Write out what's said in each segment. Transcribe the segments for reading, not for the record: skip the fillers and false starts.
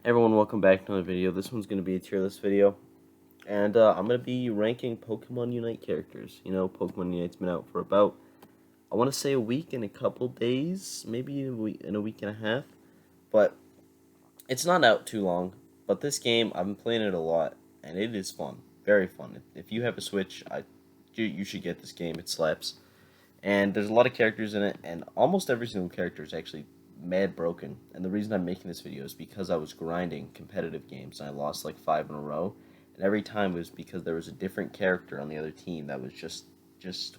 Everyone, welcome back to another video. This one's going to be a tier list video, and I'm going to be ranking Pokemon Unite characters. You know, Pokemon Unite's been out for about, I want to say a week and a couple days, maybe in a week and a half, but it's not out too long. But this game, I've been playing it a lot, and it is fun, very fun. If you have a Switch, you should get this game. It slaps. And there's a lot of characters in it, and almost every single character is actually mad broken. And the reason I'm making this video is because I was grinding competitive games, and I lost like 5 in a row. And every time it was because there was a different character on the other team that was just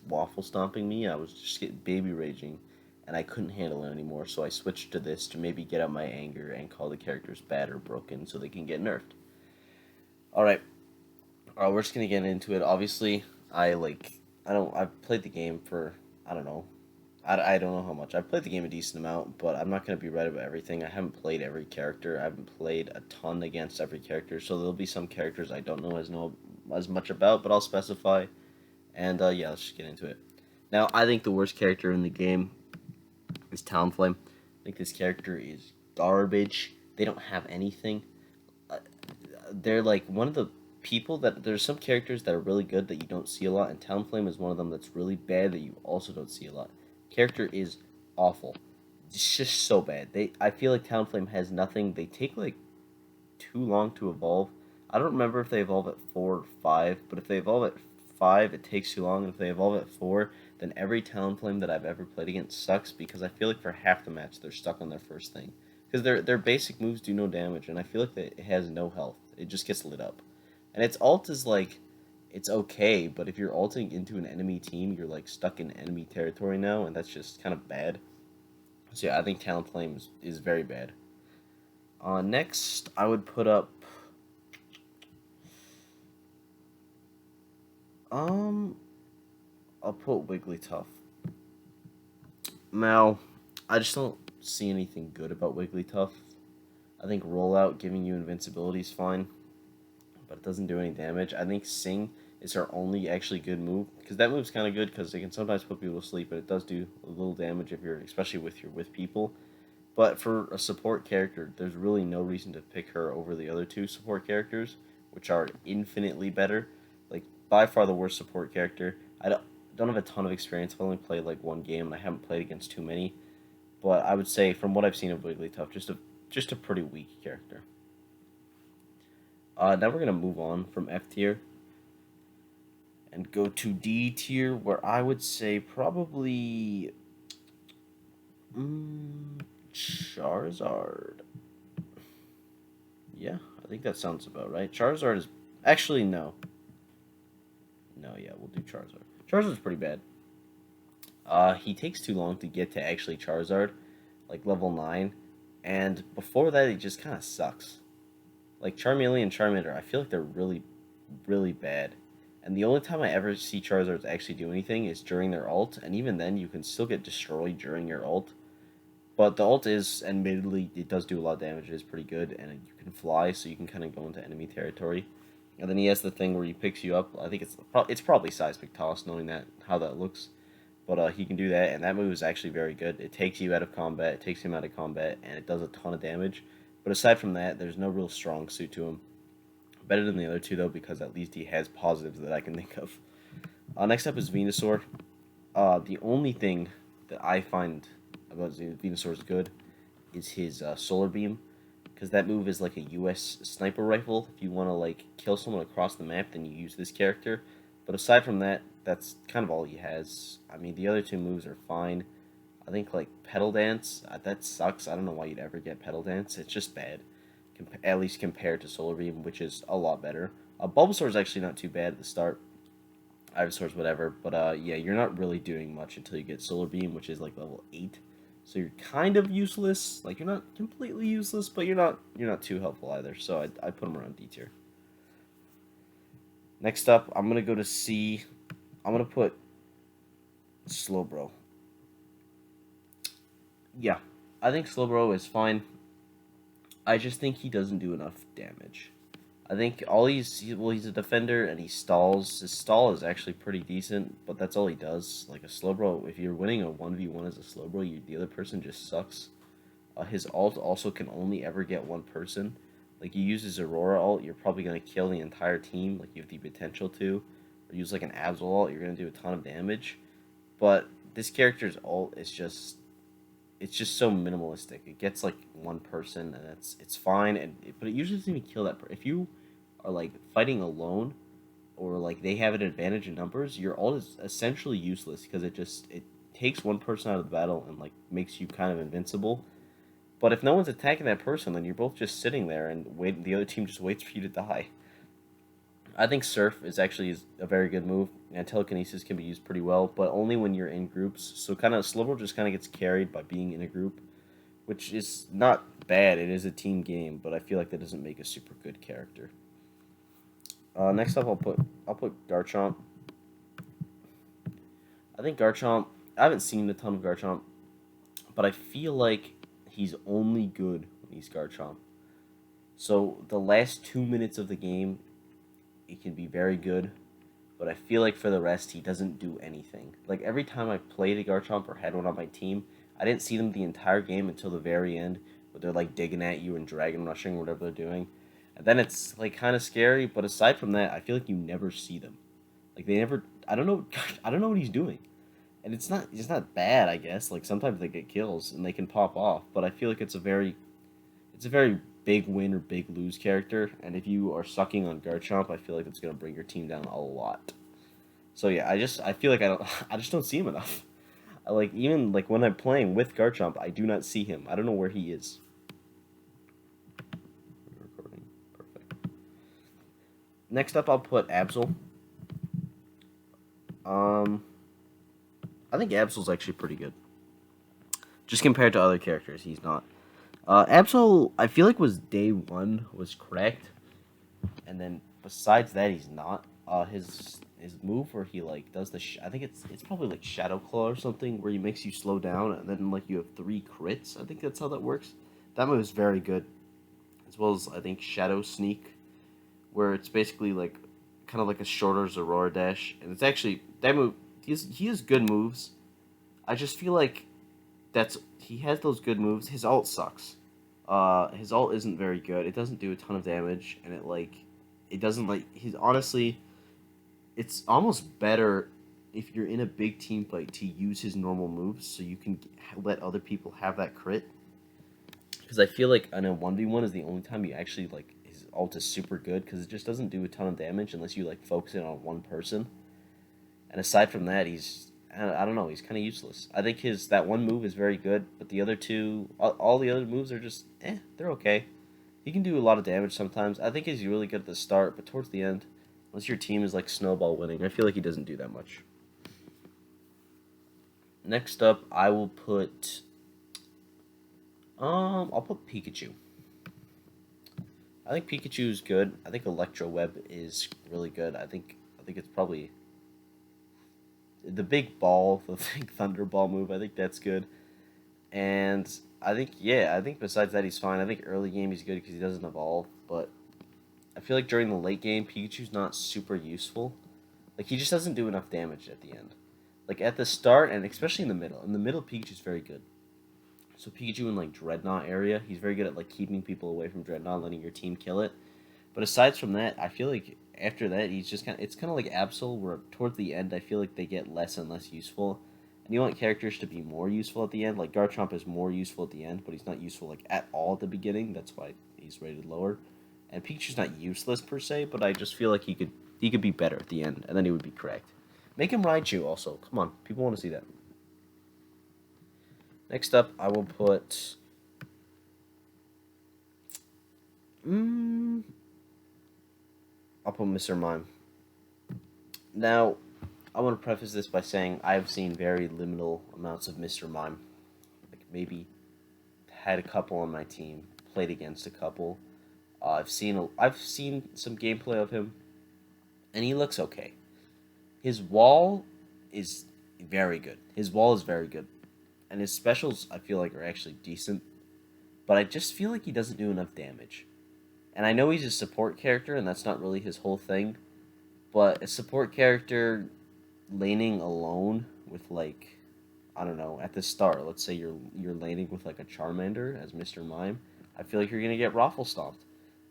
waffle stomping me. I was just getting baby raging, and I couldn't handle it anymore. So I switched to this to maybe get out my anger and call the characters bad or broken so they can get nerfed. All right, we're just gonna get into it. Obviously, I've played the game for I don't know I don't know how much. I've played the game a decent amount, but I'm not going to be right about everything. I haven't played every character. I haven't played a ton against every character, so there'll be some characters I don't know as much about, but I'll specify. And yeah, let's just get into it. Now, I think the worst character in the game is Talonflame. I think this character is garbage. They don't have anything. Uh, they're like one of the people that there's some characters that are really good that you don't see a lot, and Talonflame is one of them that's really bad that you also don't see a lot. Character is awful. It's just so bad. I feel like Talonflame has nothing. They take like too long to evolve. I don't remember if they evolve at 4 or 5, but if they evolve at 5, it takes too long. And if they evolve at 4, then every Talonflame that I've ever played against sucks because I feel like for half the match they're stuck on their first thing because their basic moves do no damage, and I feel like that it has no health. It just gets lit up, and its ult is like it's okay, but if you're ulting into an enemy team, you're like stuck in enemy territory now, and that's just kind of bad. So yeah, I think Talonflame is very bad. Next, I would put up um I'll put Wigglytuff. Now, I just don't see anything good about Wigglytuff. I think rollout giving you invincibility is fine, but it doesn't do any damage. I think Sing is her only actually good move because that move's kind of good because it can sometimes put people to sleep, but it does do a little damage if you're especially if you're with people. But for a support character, there's really no reason to pick her over the other two support characters, which are infinitely better. Like by far the worst support character. I don't have a ton of experience. I've only played like one game, and I haven't played against too many. But I would say from what I've seen of Wigglytuff, just a pretty weak character. Now we're gonna move on from F tier and go to D tier, where I would say probably Charizard. Yeah, I think that sounds about right. Charizard is actually no, yeah, we'll do Charizard. Charizard's pretty bad. He takes too long to get to actually Charizard, like level 9, and before that he just kind of sucks. Like Charmeleon and Charmander, I feel like they're really bad. And the only time I ever see Charizards actually do anything is during their ult, and even then you can still get destroyed during your ult. But the ult is, admittedly, it does do a lot of damage. It is pretty good, and you can fly, so you can kind of go into enemy territory. And then he has the thing where he picks you up. I think it's probably Seismic Toss, knowing that how that looks. But he can do that, and that move is actually very good. It takes you out of combat, it takes him out of combat, and it does a ton of damage. But aside from that, there's no real strong suit to him. Better than the other two, though, because at least he has positives that I can think of. Next up is Venusaur. The only thing that I find about Venusaur's good is his Solar Beam, because that move is like a U.S. sniper rifle. If you want to like kill someone across the map, then you use this character. But aside from that, that's kind of all he has. I mean, the other two moves are fine. I think like Petal Dance, that sucks. I don't know why you'd ever get Petal Dance. It's just bad, at least compared to Solar Beam, which is a lot better. Bulbasaur is actually not too bad at the start. Ivysaur's whatever, but yeah, you're not really doing much until you get Solar Beam, which is like level 8. So you're kind of useless. Like you're not completely useless, but you're not too helpful either. So I put him around D tier. Next up, I'm gonna go to C. I'm gonna put Slowbro. Yeah, I think Slowbro is fine. I just think he doesn't do enough damage. I think he's a defender and he stalls. His stall is actually pretty decent, but that's all he does. Like a Slowbro, if you're winning a 1v1 as a Slowbro, the other person just sucks. His ult also can only ever get one person. Like, you use his Aurora ult, you're probably going to kill the entire team, like you have the potential to. Or use like an Absol ult, you're going to do a ton of damage. But this character's ult is just, it's just so minimalistic. It gets like one person, and it's fine, but it usually doesn't even kill that person. If you are like fighting alone, or like they have an advantage in numbers, your ult is essentially useless because it takes one person out of the battle and like makes you kind of invincible. But if no one's attacking that person, then you're both just sitting there and wait. The other team just waits for you to die. I think Surf is actually a very good move, and Telekinesis can be used pretty well, but only when you're in groups. So kind of Slowbro just kind of gets carried by being in a group, which is not bad. It is a team game, but I feel like that doesn't make a super good character. Next up, I'll put Garchomp. I think Garchomp. I haven't seen a ton of Garchomp, but I feel like he's only good when he's Garchomp. So the last 2 minutes of the game, he can be very good, but I feel like for the rest, he doesn't do anything. Like, every time I played a Garchomp or had one on my team, I didn't see them the entire game until the very end, where they're like digging at you and dragon rushing or whatever they're doing. And then it's like kind of scary, but aside from that, I feel like you never see them. Like, they never. I don't know. I don't know what he's doing, and it's not bad. I guess like sometimes they get kills and they can pop off, but I feel like it's a very big win or big lose character, and if you are sucking on Garchomp, I feel like it's gonna bring your team down a lot. So yeah, I feel like I just don't see him enough. Like, even like when I'm playing with Garchomp, I do not see him. I don't know where he is. Recording, perfect. Next up, I'll put Absol. Um, I think Absol's actually pretty good. Just compared to other characters, he's not. Absol, I feel like was day one was correct, and then besides that, he's not. His move where he like does I think it's probably like Shadow Claw or something where he makes you slow down and then like you have 3 crits. I think that's how that works. That move is very good, as well as I think Shadow Sneak, where it's basically like kind of like a shorter Aurora dash, and it's actually that move. He has good moves. I just feel like he has those good moves. His ult sucks. His ult isn't very good. It doesn't do a ton of damage, and it doesn't like he's honestly. It's almost better if you're in a big team fight to use his normal moves so you can let other people have that crit. Because I feel like in a 1v1 is the only time you actually like his ult is super good because it just doesn't do a ton of damage unless you like focus it on one person. And aside from that, I don't know, he's kind of useless. I think that one move is very good, but the other two, all the other moves are just they're okay. He can do a lot of damage sometimes. I think he's really good at the start, but towards the end, unless your team is like snowball winning, I feel like he doesn't do that much. Next up, I'll put Pikachu. I think Pikachu is good. I think Electro Web is really good. I think it's probably the big ball, the big Thunderball move. I think that's good. And I think besides that he's fine. I think early game he's good because he doesn't evolve, but I feel like during the late game Pikachu's not super useful. Like, he just doesn't do enough damage at the end. Like at the start and especially in the middle. In the middle Pikachu's very good. So Pikachu in like Dreadnought area, he's very good at like keeping people away from Dreadnought, letting your team kill it. But aside from that, I feel like after that he's just it's kind of like Absol, where towards the end I feel like they get less and less useful. And you want characters to be more useful at the end. Like Garchomp is more useful at the end, but he's not useful like at all at the beginning. That's why he's rated lower. And Pikachu's not useless per se, but I just feel like he could be better at the end, and then he would be correct. Make him Raichu also. Come on, people want to see that. Next up, I will put. I'll put Mr. Mime. Now, I want to preface this by saying I've seen very liminal amounts of Mr. Mime. Like, maybe had a couple on my team, played against a couple. I've seen some gameplay of him, and he looks okay. His wall is very good. His wall is very good, and his specials I feel like are actually decent. But I just feel like he doesn't do enough damage. And I know he's a support character, and that's not really his whole thing. But a support character laning alone with like, I don't know, at the start, let's say you're laning with like a Charmander as Mr. Mime, I feel like you're gonna get raffle stomped.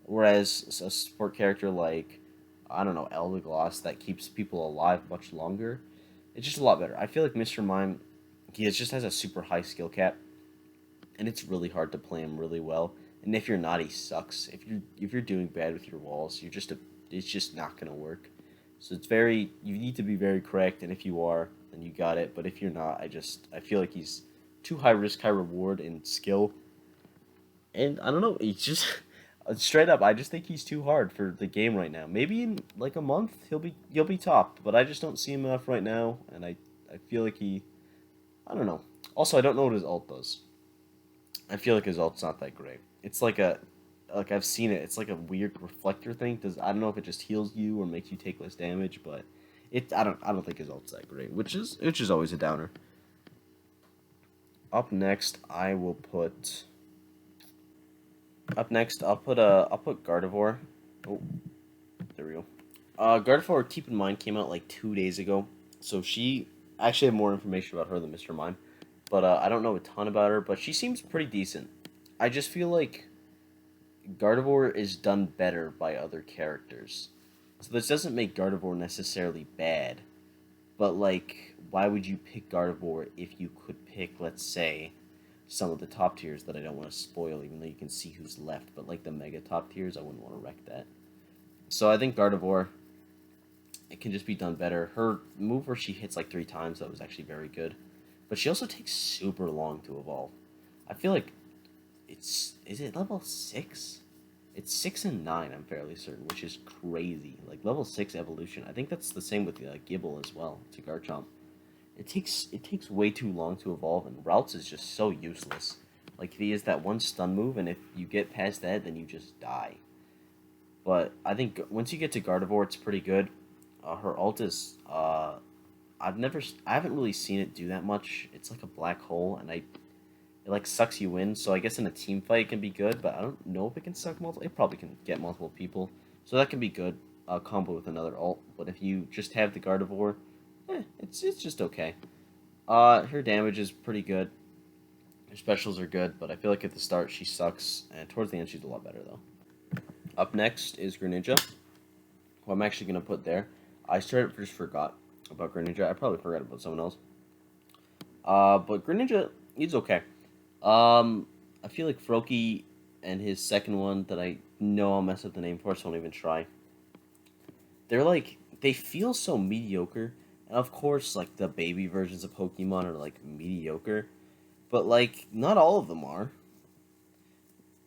Whereas a support character like, I don't know, Eldergloss that keeps people alive much longer, it's just a lot better. I feel like Mr. Mime, just has a super high skill cap, and it's really hard to play him really well. And if you're not, he sucks. If you're doing bad with your walls, it's just not gonna work. So you need to be very correct, and if you are, then you got it. But if you're not, I feel like he's too high risk, high reward in skill, and I don't know. He's just straight up. I just think he's too hard for the game right now. Maybe in like a month he'll be top, but I just don't see him enough right now, and I feel like I don't know. Also, I don't know what his ult does. I feel like his ult's not that great. It's like I've seen it. It's like a weird reflector thing. I don't know if it just heals you or makes you take less damage, but I don't think his ult's that great, which is always a downer. Up next, I'll put Gardevoir. Oh, there we go. Gardevoir, keep in mind, came out like 2 days ago, so she I actually have more information about her than Mr. Mime, but I don't know a ton about her. But she seems pretty decent. I just feel like Gardevoir is done better by other characters, so this doesn't make Gardevoir necessarily bad. But like, why would you pick Gardevoir if you could pick, let's say, some of the top tiers that I don't want to spoil, even though you can see who's left. But like the mega top tiers, I wouldn't want to wreck that. So I think Gardevoir, it can just be done better. Her move where she hits like 3 times, that was actually very good. But she also takes super long to evolve. I feel like is it level 6? It's 6 and 9, I'm fairly certain, which is crazy. Like level 6 evolution. I think that's the same with Gibble as well, to Garchomp. It takes way too long to evolve, and Routes is just so useless. Like he has that one stun move, and if you get past that, then you just die. But I think once you get to Gardevoir, it's pretty good. Her ult is I haven't really seen it do that much. It's like a black hole, and it like sucks you in. So I guess in a team fight it can be good, but I don't know if it can suck multiple. It probably can get multiple people, so that can be good. Combo with another ult, but if you just have the Gardevoir, it's just okay. Her damage is pretty good. Her specials are good, but I feel like at the start she sucks, and towards the end she's a lot better though. Up next is Greninja, who I'm actually gonna put there. I straight up just forgot about Greninja. I probably forgot about someone else. But Greninja, he's okay. I feel like Froakie and his second one that I know I'll mess up the name for, so I won't even try. They feel so mediocre, and of course, like the baby versions of Pokemon are like mediocre, but like not all of them are.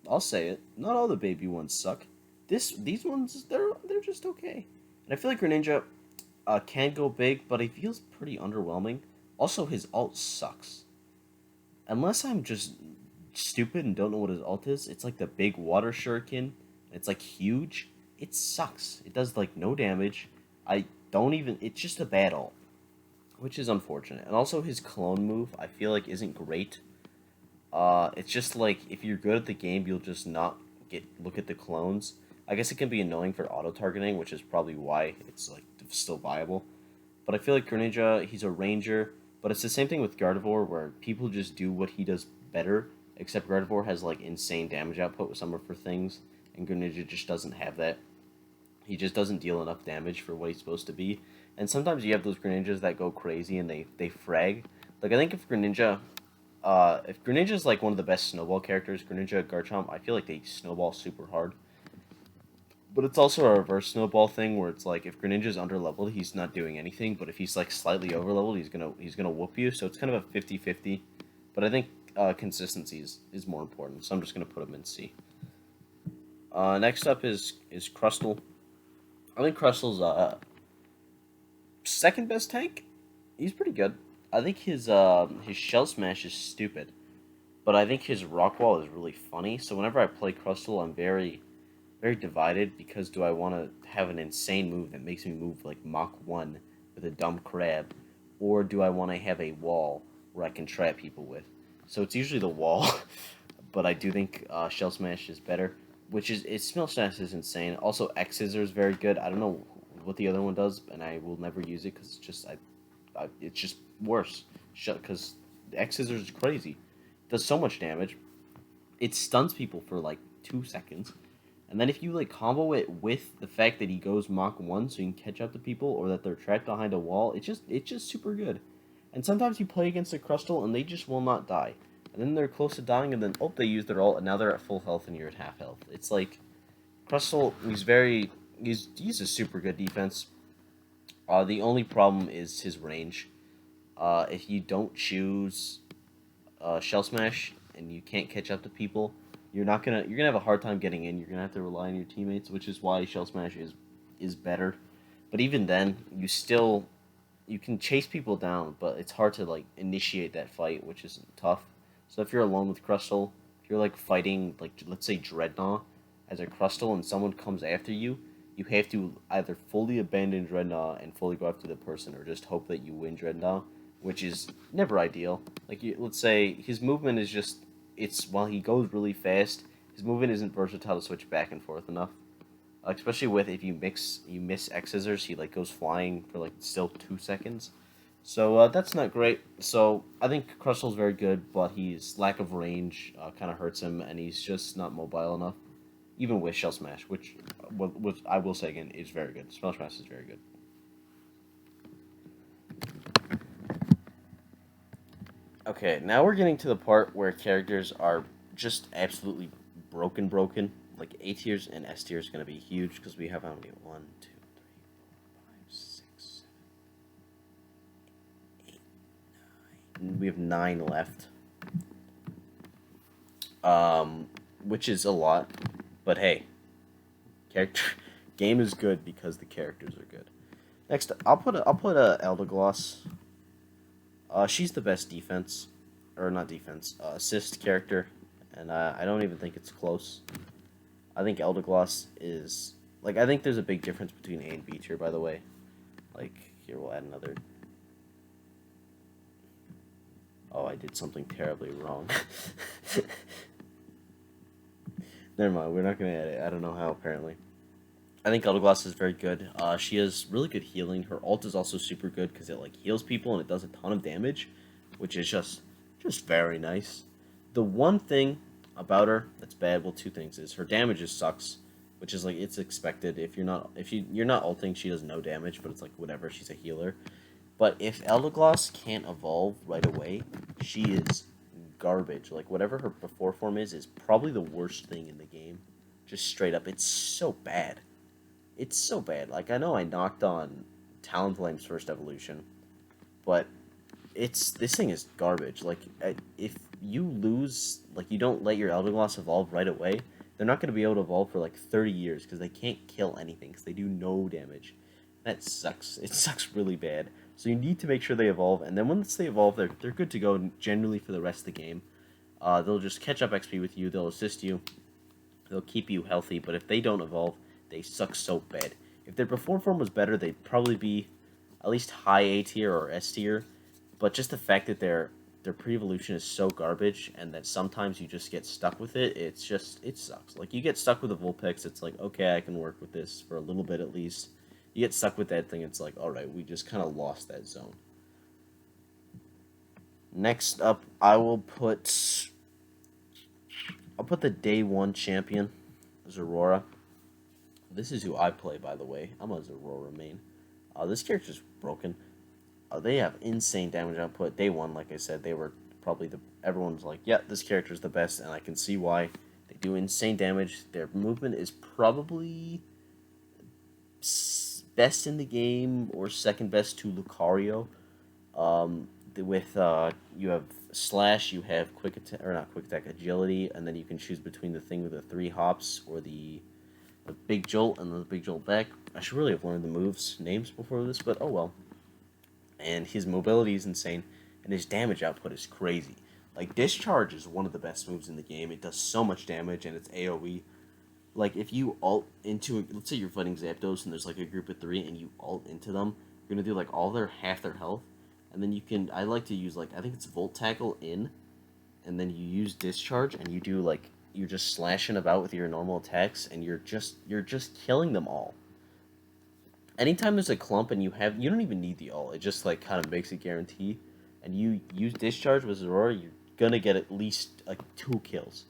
I'll say it. Not all the baby ones suck. These ones they're just okay. And I feel like Greninja can go big, but he feels pretty underwhelming. Also, his ult sucks. Unless I'm just stupid and don't know what his ult is, it's like the big water shuriken. It's like huge. It sucks. It does like no damage. I don't even. It's just a bad ult, which is unfortunate. And also his clone move, I feel like isn't great. It's just like if you're good at the game, you'll just not look at the clones. I guess it can be annoying for auto targeting, which is probably why it's like still viable. But I feel like Greninja, he's a ranger, but it's the same thing with Gardevoir, where people just do what he does better. Except Gardevoir has like insane damage output with some of her things, and Greninja just doesn't have that. He just doesn't deal enough damage for what he's supposed to be. And sometimes you have those Greninjas that go crazy and they frag. Like I think if Greninja is like one of the best snowball characters, Greninja, Garchomp, I feel like they snowball super hard. But it's also a reverse snowball thing where it's like if Greninja's underleveled, he's not doing anything, but if he's like slightly overleveled, he's gonna whoop you. So it's kind of a 50-50. But I think consistency is more important, so I'm just gonna put him in C. Next up is Crustle. I think Crustle's second best tank. He's pretty good. I think his Shell Smash is stupid, but I think his Rock Wall is really funny. So whenever I play Crustle, I'm very divided because do I want to have an insane move that makes me move like Mach 1 with a dumb crab, or do I want to have a wall where I can trap people with? So it's usually the wall, but I do think Shell Smash is better, Shell Smash is insane. Also, X Scissor is very good. I don't know what the other one does, and I will never use it because it's just worse. Because X Scissor is crazy. It does so much damage. It stuns people for like 2 seconds. And then if you like combo it with the fact that he goes Mach 1 so you can catch up to people, or that they're trapped behind a wall, it's just super good. And sometimes you play against a Crustle and they just will not die. And then they're close to dying and then oh, they used their ult and now they're at full health and you're at half health. It's like Crustle, he's a super good defense. The only problem is his range. If you don't choose Shell Smash and you can't catch up to people, you're gonna have a hard time getting in. You're gonna have to rely on your teammates, which is why Shell Smash is better. But even then, you can chase people down, but it's hard to like initiate that fight, which is tough. So if you're alone with Crustle, if you're like fighting like let's say Dreadnought as a Crustle and someone comes after you, you have to either fully abandon Dreadnought and fully go after the person, or just hope that you win Dreadnought, which is never ideal. Like let's say his movement is just it's while he goes really fast, his movement isn't versatile to switch back and forth enough. Especially with if you miss X scissors, he like goes flying for like still 2 seconds. So that's not great. So I think Crustle's very good, but his lack of range kind of hurts him, and he's just not mobile enough. Even with Shell Smash, which I will say again is very good. Shell Smash is very good. Okay, now we're getting to the part where characters are just absolutely broken. Like A tiers and S tiers is gonna be huge because we have how many? 1, 2, 3, 4, 5, 6, 7, 8, 9. We have 9 left. Which is a lot, but hey, character game is good because the characters are good. Next, I'll put a Eldergloss. She's the best defense, or not defense, assist character, and I don't even think it's close. I think Eldergloss is like I think there's a big difference between A and B tier. By the way, like here we'll add another. Oh, I did something terribly wrong. Never mind, we're not gonna add it. I don't know how. Apparently, I think Eldergloss is very good. She has really good healing. Her ult is also super good because it like heals people and it does a ton of damage, which is just very nice. The one thing about her that's bad, well, two things is her damage just sucks, which is like it's expected. You're not ulting, she does no damage, but it's like whatever. She's a healer. But if Eldergloss can't evolve right away, she is garbage. Like whatever her before form is probably the worst thing in the game. Just straight up, it's so bad. It's so bad. Like I know I knocked on Talonflame's first evolution, but this thing is garbage. Like if you lose, like you don't let your Eldergloss evolve right away, they're not going to be able to evolve for like 30 years because they can't kill anything because they do no damage. That sucks. It sucks really bad. So you need to make sure they evolve, and then once they evolve, they're good to go generally for the rest of the game. They'll just catch up XP with you. They'll assist you. They'll keep you healthy. But if they don't evolve, they suck so bad. If their before form was better, they'd probably be at least high A tier or S tier. But just the fact that their pre-evolution is so garbage, and that sometimes you just get stuck with it, it sucks. Like you get stuck with a Vulpix, it's like okay, I can work with this for a little bit at least. You get stuck with that thing, it's like, alright, we just kind of lost that zone. Next up, I'll put the day 1 champion as Aurora. This is who I play, by the way. I'm a Aurora main. This character's broken. They have insane damage output. Day 1, like I said, they were probably everyone's like, yeah, this character's the best, and I can see why. They do insane damage. Their movement is probably best in the game, or second best to Lucario. With you have slash, you have quick attack, or not quick attack, agility, and then you can choose between the thing with the 3 hops or the big jolt and the big jolt back. I should really have learned the moves names before this, but oh well. And his mobility is insane, and his damage output is crazy. Like discharge is one of the best moves in the game. It does so much damage, and it's AoE. Like if you ult into, let's say you're fighting Zapdos and there's like a group of 3 and you ult into them, you're gonna do like half their health, and then you can. I like to use like I think it's Volt Tackle in, and then you use discharge and you do like you're just slashing about with your normal attacks, and you're just killing them all. Anytime there's a clump and you don't even need the ult. It just like kind of makes a guarantee, and you use discharge with Aurora, you're gonna get at least like 2 kills.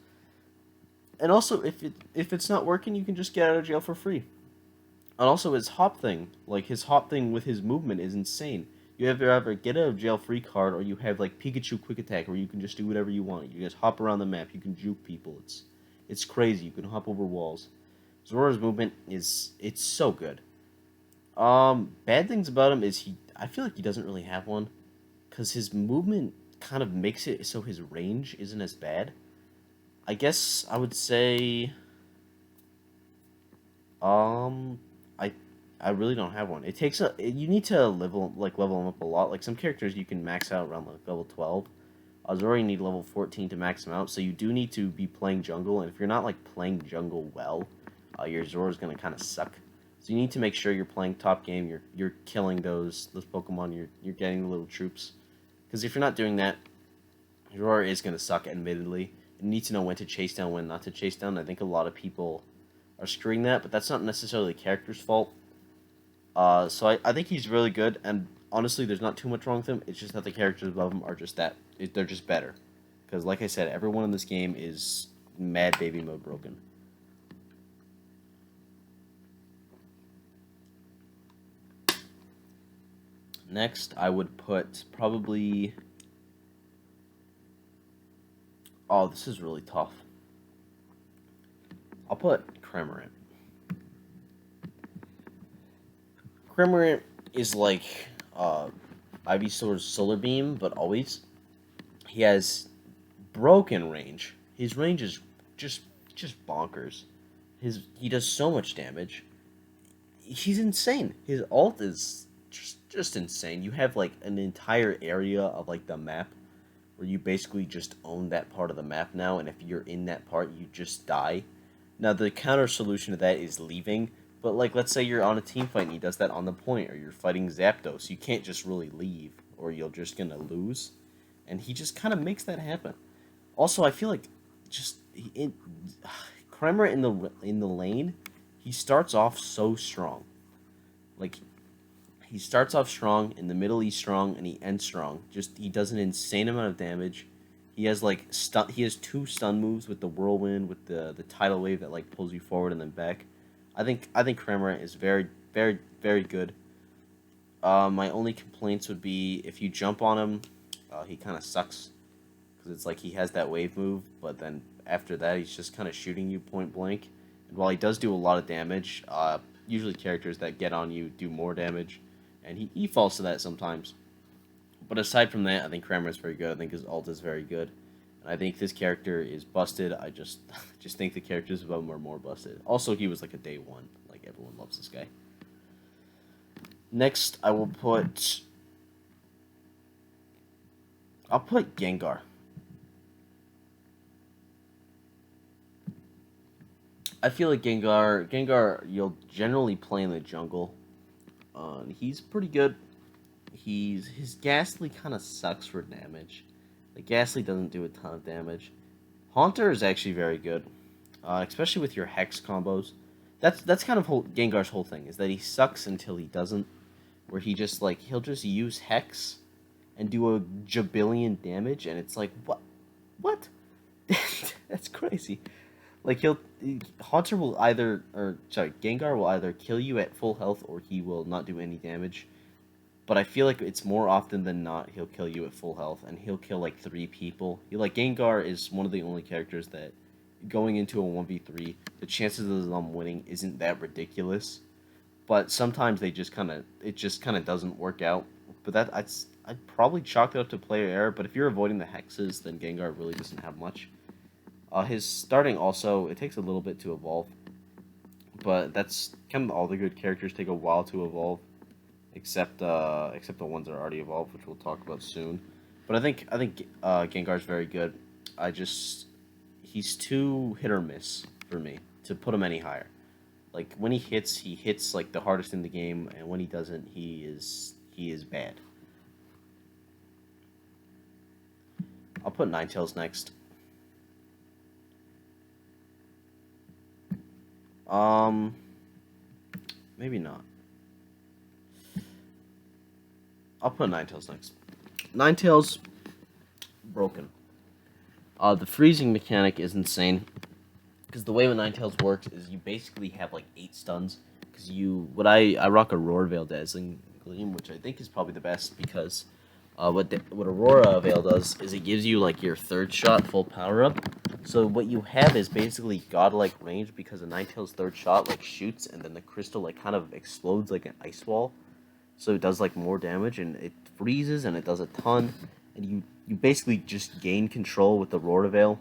And also, if it's not working, you can just get out of jail for free. And also, his hop thing, like his hop thing with his movement, is insane. You ever get out of jail free card, or you have like Pikachu Quick Attack, where you can just do whatever you want. You just hop around the map. You can juke people. It's crazy. You can hop over walls. Zora's movement it's so good. Bad things about him is I feel like he doesn't really have one, because his movement kind of makes it so his range isn't as bad. I guess I would say, um, I I really don't have one. It takes you need to level them up a lot. Like some characters you can max out around like level 12. Zora you need level 14 to max them out, so you do need to be playing jungle, and if you're not like playing jungle well, your Zora's gonna kind of suck. So you need to make sure you're playing top game. You're killing those Pokemon. You're getting the little troops, because if you're not doing that, Aurora is going to suck, admittedly. You need to know when to chase down, when not to chase down. I think a lot of people are screwing that, but that's not necessarily the character's fault. So I think he's really good, and honestly, there's not too much wrong with him. It's just that the characters above him are just they're just better. Because, like I said, everyone in this game is mad baby mode broken. Next, I would put probably... Oh, this is really tough. I'll put Cramorant. Cramorant is like Ivysaur's Solar Beam, but always. He has broken range. His range is just bonkers. He does so much damage. He's insane. His ult is just insane. You have like an entire area of like the map where you basically just own that part of the map now, and if you're in that part, you just die. Now, the counter solution to that is leaving, but, like, let's say you're on a team fight and he does that on the point, or you're fighting Zapdos, you can't just really leave, or you're just gonna lose, and he just kind of makes that happen. Also, I feel like just... Kramer in the lane, he starts off so strong. Like, he starts off strong, in the middle he's strong, and he ends strong. Just he does an insane amount of damage. He has like he has two stun moves with the whirlwind, with the tidal wave that like pulls you forward and then back. I think Cramorant is very good. My only complaints would be if you jump on him, he kind of sucks, because it's like he has that wave move, but then after that he's just kind of shooting you point blank. And while he does do a lot of damage, usually characters that get on you do more damage, and he falls to that sometimes. But aside from that, I think Kramer is very good. I think his ult is very good. And I think this character is busted. I just just think the characters above him are more busted. Also, he was like a day one. Like, everyone loves this guy. Next, I'll put Gengar. I feel like Gengar, you'll generally play in the jungle. He's pretty good. His Ghastly kind of sucks for damage. Like, Ghastly doesn't do a ton of damage. Haunter is actually very good, especially with your Hex combos. That's kind of Gengar's whole thing, is that he sucks until he doesn't, where he'll just use Hex and do a jabillion damage, and it's like, what? That's crazy. Like, Gengar will either kill you at full health, or he will not do any damage. But I feel like it's more often than not he'll kill you at full health, and he'll kill like 3 people. Gengar is one of the only characters that, going into a 1v3, the chances of them winning isn't that ridiculous. But sometimes it just kind of doesn't work out. But I'd probably chalk it up to player error. But if you're avoiding the hexes, then Gengar really doesn't have much. His starting also, it takes a little bit to evolve, but that's kind of all the good characters take a while to evolve, except the ones that are already evolved, which we'll talk about soon. But I think Gengar's very good. He's too hit or miss for me to put him any higher. Like, when he hits like the hardest in the game, and when he doesn't, he is bad. I'll put Ninetales next. Maybe not. I'll put Ninetales next. Ninetales, broken. The freezing mechanic is insane. Because the way what Ninetales works is you basically have like 8 stuns. Because I rock Aurora Veil Dazzling Gleam, which I think is probably the best because what Aurora Veil does is it gives you like your 3rd shot full power up. So what you have is basically godlike range because a Ninetales 3rd shot like shoots and then the crystal like kind of explodes like an ice wall. So it does like more damage and it freezes and it does a ton. And you basically just gain control with the Aurora Veil.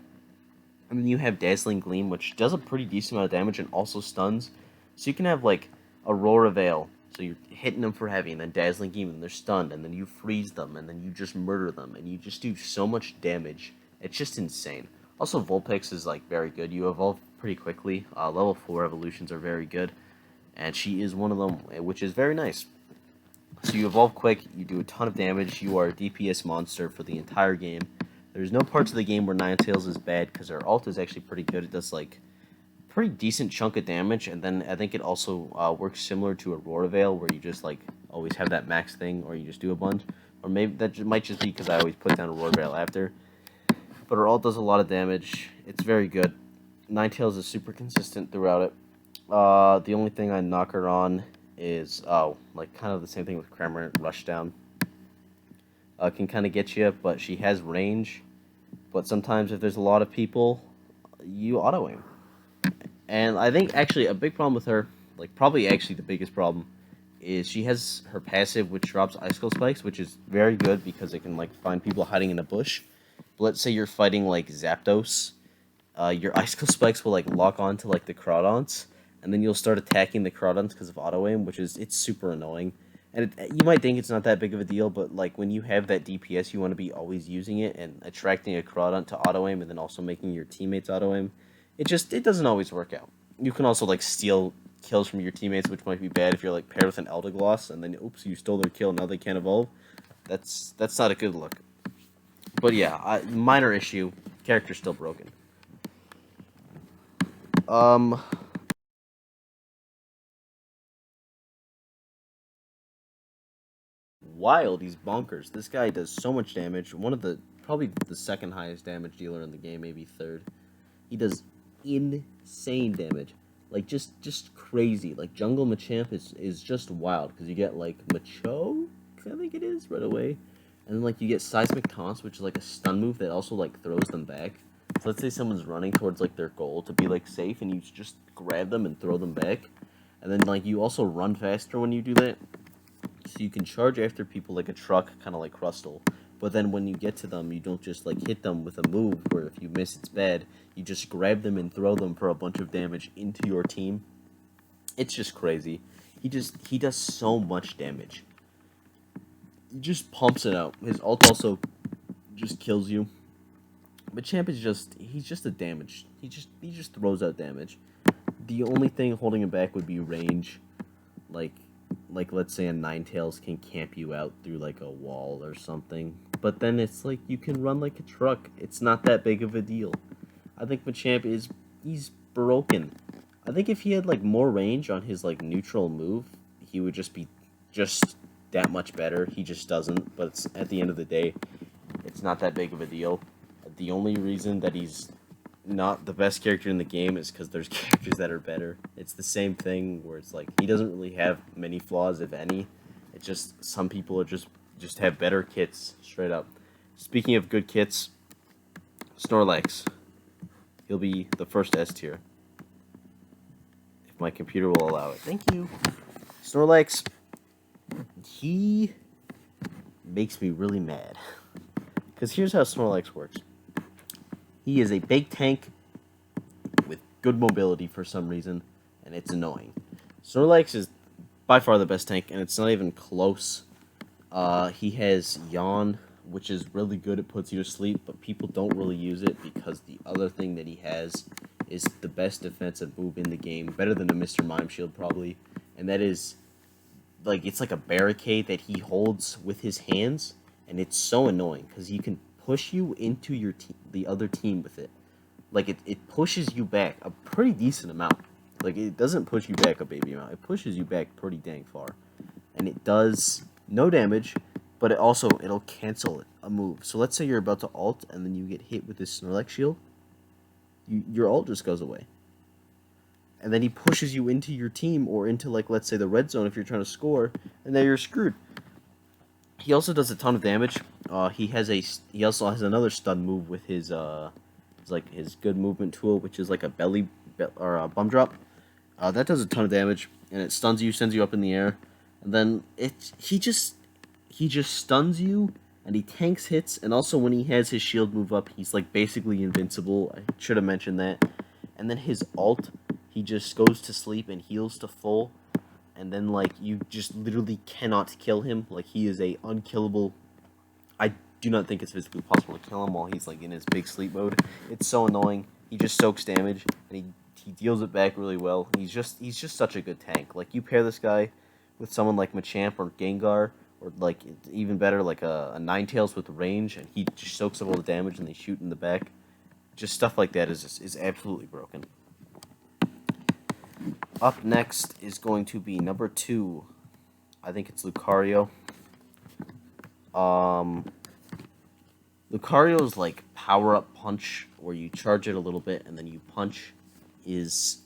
And then you have Dazzling Gleam, which does a pretty decent amount of damage and also stuns. So you can have like Aurora Veil, so you're hitting them for heavy, and then Dazzling Gleam, and they're stunned, and then you freeze them, and then you just murder them, and you just do so much damage. It's just insane. Also, Vulpix is like very good. You evolve pretty quickly. Level 4 evolutions are very good, and she is one of them, which is very nice. So you evolve quick, you do a ton of damage, you are a DPS monster for the entire game. There's no parts of the game where Ninetales is bad, because her ult is actually pretty good. It does, like, pretty decent chunk of damage, and then I think it also works similar to Aurora Veil, where you just, like, always have that max thing, or you just do a bunch. Or maybe that might just be because I always put down Aurora Veil after. But her ult does a lot of damage. It's very good. Ninetales is super consistent throughout it. The only thing I knock her on is, like, kind of the same thing with Cramorant, Rushdown. Can kind of get you, but she has range. But sometimes if there's a lot of people, you auto-aim. And I think, actually, a big problem with her, like, probably actually the biggest problem, is she has her passive, which drops Icicle Spikes, which is very good because it can, like, find people hiding in a bush. But let's say you're fighting, like, Zapdos, your Icicle Spikes will, like, lock onto, like, the Crawdons, and then you'll start attacking the Crawdons because of auto-aim, it's super annoying. And you might think it's not that big of a deal, but like when you have that DPS, you want to be always using it and attracting a Crawdon to auto-aim and then also making your teammates auto-aim. It doesn't always work out. You can also like steal kills from your teammates, which might be bad if you're like paired with an Eldergloss and then oops, you stole their kill, now they can't evolve. That's not a good look. But yeah, minor issue, character's still broken. Wild, he's bonkers. This guy does so much damage. Probably the 2nd highest damage dealer in the game, maybe 3rd. He does insane damage, like just crazy. Like Jungle Machamp is just wild because you get like Macho, I think it is right away, and then like you get Seismic Toss, which is like a stun move that also like throws them back. So let's say someone's running towards like their goal to be like safe, and you just grab them and throw them back, and then like you also run faster when you do that. So you can charge after people like a truck, kind of like Crustle. But then when you get to them, you don't just like hit them with a move where if you miss, it's bad. You just grab them and throw them for a bunch of damage into your team. It's just crazy. He does so much damage. He just pumps it out. His ult also just kills you. But Champ is he's just a damage. He just throws out damage. The only thing holding him back would be range. Like let's say a Ninetales can camp you out through like a wall or something. But then it's like you can run like a truck. It's not that big of a deal. I think Machamp he's broken. I think if he had like more range on his like neutral move, he would just be just that much better. He just doesn't, but it's at the end of the day, it's not that big of a deal. The only reason that he's not the best character in the game is because there's characters that are better. It's the same thing where it's like he doesn't really have many flaws, if any. It's just some people are just have better kits, straight up. Speaking of good kits, Snorlax. He'll be the first S tier. If my computer will allow it. Thank you. Snorlax, he makes me really mad. Because here's how Snorlax works. He is a big tank with good mobility for some reason, and it's annoying. Snorlax is by far the best tank, and it's not even close. He has Yawn, which is really good. It puts you to sleep, but people don't really use it because the other thing that he has is the best defensive move in the game, better than a Mr. Mime Shield probably, and that is, like, it's like a barricade that he holds with his hands, and it's so annoying because he can push you into your the other team with it. Like, it pushes you back a pretty decent amount. Like, it doesn't push you back a baby amount. It pushes you back pretty dang far. And it does no damage, but it'll cancel a move. So let's say you're about to ult, and then you get hit with this Snorlax shield. Your ult just goes away. and then he pushes you into your team or into, like, let's say the red zone if you're trying to score, and then you're screwed. He also does a ton of damage. He also has another stun move with his his good movement tool, which is like a or a bum drop. That does a ton of damage, and it stuns you, sends you up in the air, and then he just stuns you, and he tanks hits, and also when he has his shield move up, he's like basically invincible. I should have mentioned that. And then his ult, he just goes to sleep and heals to full, and then like you just literally cannot kill him. Like he is a unkillable. I do not think it's physically possible to kill him while he's like in his big sleep mode. It's so annoying. He just soaks damage, and he deals it back really well. He's just such a good tank. Like you pair this guy with someone like Machamp or Gengar, or like even better like a Ninetales with range, and he just soaks up all the damage and they shoot in the back. Just stuff like that is absolutely broken. Up next is going to be number 2. I think it's Lucario. Lucario's like power up punch, where you charge it a little bit and then you punch, is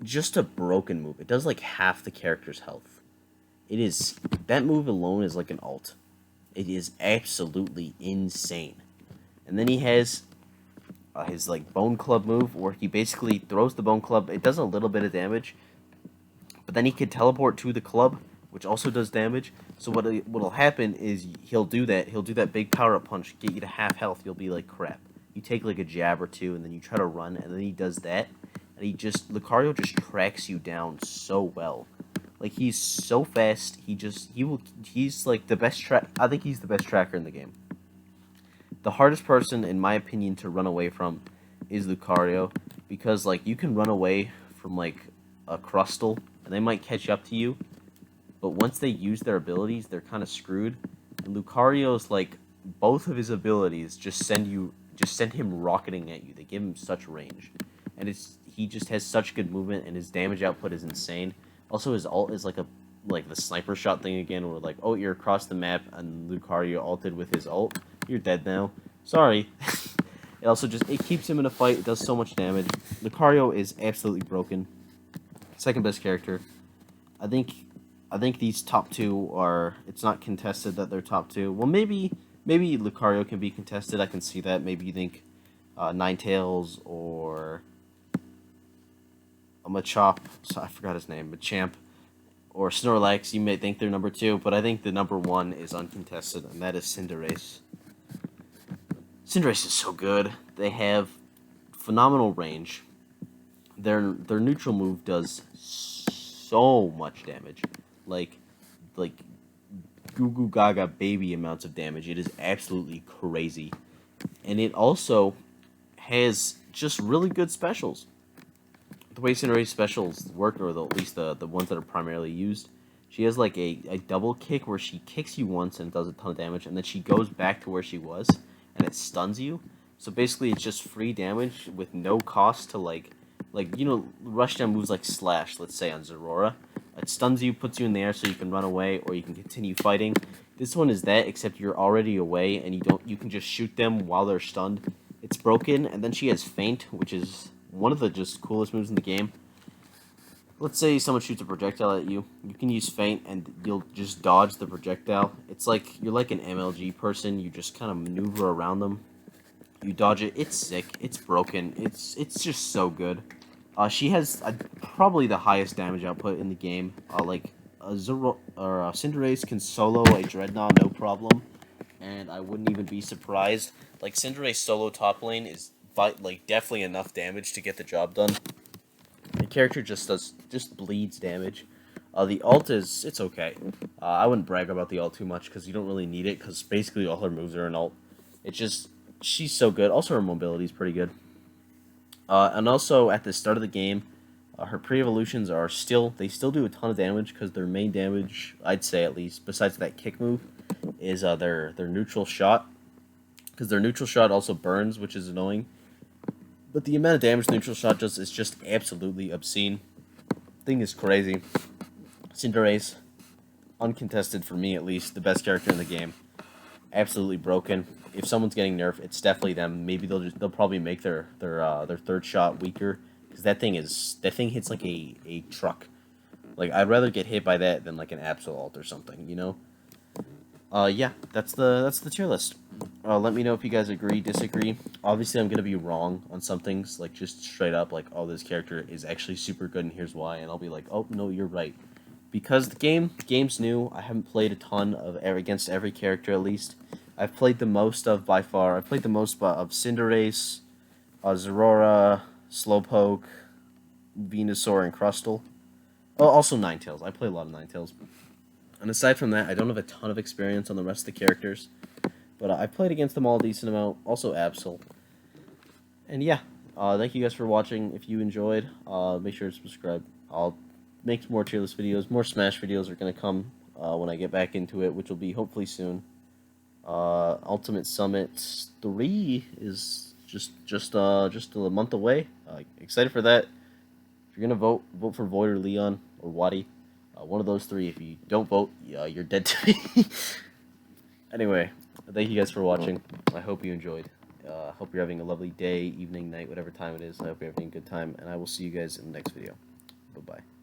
just a broken move. It does like half the character's health. That move alone is like an ult. It is absolutely insane. And then he has his like Bone Club move, where he basically throws the Bone Club. It does a little bit of damage, but then he can teleport to the club, which also does damage. So what'll happen is he'll do that big power up punch, get you to half health. You'll be like, crap. You take like a jab or two, and then you try to run, and then he does that, and Lucario just tracks you down so well. Like he's so fast. He's like the best I think he's the best tracker in the game. The hardest person, in my opinion, to run away from is Lucario, because like you can run away from like a Crustle, and they might catch up to you, but once they use their abilities, they're kind of screwed. And Lucario's like both of his abilities just send him rocketing at you. They give him such range, and he just has such good movement, and his damage output is insane. Also, his ult is like the sniper shot thing again, where like, oh, you're across the map, and Lucario ulted with his ult. You're dead now. Sorry. It keeps him in a fight. It does so much damage. Lucario is absolutely broken. Second best character. I think these top 2 are. It's not contested that they're top 2. Well, maybe Lucario can be contested. I can see that. Maybe you think Ninetales or a Machop. I forgot his name. Machamp or Snorlax. You may think they're number 2, but I think the number 1 is uncontested, and that is Cinderace. Cinderace is so good. They have phenomenal range. Their neutral move does so much damage, like goo goo gaga baby amounts of damage. It is absolutely crazy, and it also has just really good specials. The way Cinderace specials work, or at least the ones that are primarily used, she has like a double kick where she kicks you once and does a ton of damage, and then she goes back to where she was, and it stuns you. So basically, it's just free damage with no cost to like rushdown moves like Slash, let's say on Aurora. It stuns you, puts you in the air so you can run away, or you can continue fighting. This one is that, except you're already away, and you can just shoot them while they're stunned. It's broken, and then she has Feint, which is one of the just coolest moves in the game. Let's say someone shoots a projectile at you. You can use Feint, and you'll just dodge the projectile. It's like you're like an MLG person. You just kind of maneuver around them. You dodge it. It's sick. It's broken. It's just so good. She has probably the highest damage output in the game. Cinderace can solo a Dreadnought no problem, and I wouldn't even be surprised. Like Cinderace solo top lane is definitely enough damage to get the job done. The character just bleeds damage. The ult it's okay. I wouldn't brag about the ult too much because you don't really need it, because basically all her moves are an ult. She's so good. Also, her mobility is pretty good. And also at the start of the game, her pre-evolutions they still do a ton of damage, because their main damage, I'd say at least, besides that kick move, is their neutral shot. Because their neutral shot also burns, which is annoying. But the amount of damage neutral shot does is just absolutely obscene. Thing is crazy. Cinderace, uncontested for me at least, the best character in the game. Absolutely broken. If someone's getting nerfed, it's definitely them. Maybe they'll probably make their third shot weaker, because that thing hits like a truck. Like, I'd rather get hit by that than like an Absol or something, you know? Yeah, that's the tier list. Let me know if you guys agree, disagree. Obviously, I'm gonna be wrong on some things, like just straight up, like, oh, this character is actually super good, and here's why, and I'll be like, oh no, you're right, because the game's new. I haven't played a ton of against every character at least. I've played the most of by far. I've played the most of Cinderace, Aurora, Slowpoke, Venusaur, and Crustle. Oh, also Ninetales. I play a lot of Ninetales. And aside from that, I don't have a ton of experience on the rest of the characters. But I've played against them all a decent amount. Also Absol. And yeah, thank you guys for watching. If you enjoyed, make sure to subscribe. I'll make more tier list videos. More Smash videos are going to come when I get back into it, which will be hopefully soon. Ultimate Summit 3 is just a month away. Excited for that. If you're gonna vote for Void or Leon or Waddy. One of those three. If you don't vote, you're dead to me. Anyway, thank you guys for watching. I hope you enjoyed. Hope you're having a lovely day, evening, night, whatever time it is. I hope you're having a good time, and I will see you guys in the next video. Bye-bye.